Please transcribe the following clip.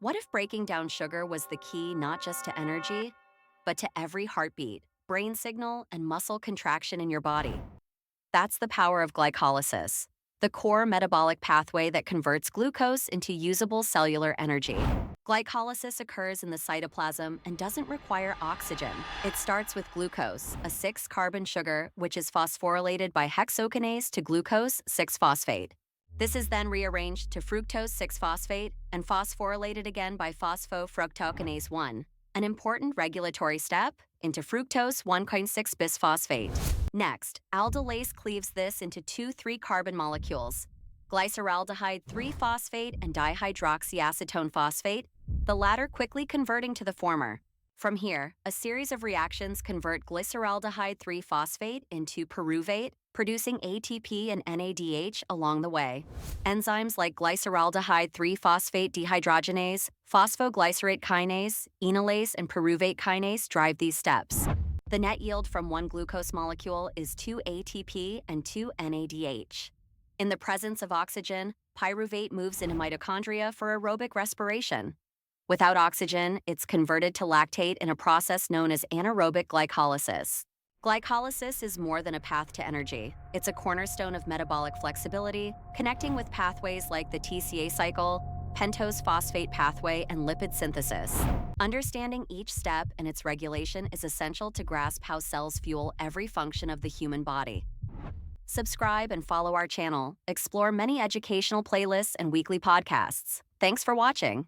What if breaking down sugar was the key not just to energy, but to every heartbeat, brain signal, and muscle contraction in your body? That's the power of glycolysis, the core metabolic pathway that converts glucose into usable cellular energy. Glycolysis occurs in the cytoplasm and doesn't require oxygen. It starts with glucose, a 6-carbon sugar, which is phosphorylated by hexokinase to glucose 6-phosphate. This is then rearranged to fructose 6-phosphate and phosphorylated again by phosphofructokinase 1, an important regulatory step, into fructose 1.6-bisphosphate. Next, aldolase cleaves this into two 3-carbon molecules, glyceraldehyde 3-phosphate and dihydroxyacetone phosphate, the latter quickly converting to the former. From here, a series of reactions convert glyceraldehyde 3-phosphate into pyruvate, producing ATP and NADH along the way. Enzymes like glyceraldehyde 3-phosphate dehydrogenase, phosphoglycerate kinase, enolase, and pyruvate kinase drive these steps. The net yield from one glucose molecule is 2 ATP and 2 NADH. In the presence of oxygen, pyruvate moves into mitochondria for aerobic respiration. Without oxygen, it's converted to lactate in a process known as anaerobic glycolysis. Glycolysis is more than a path to energy. It's a cornerstone of metabolic flexibility, connecting with pathways like the TCA cycle, pentose phosphate pathway, and lipid synthesis. Understanding each step and its regulation is essential to grasp how cells fuel every function of the human body. Subscribe and follow our channel. Explore many educational playlists and weekly podcasts. Thanks for watching.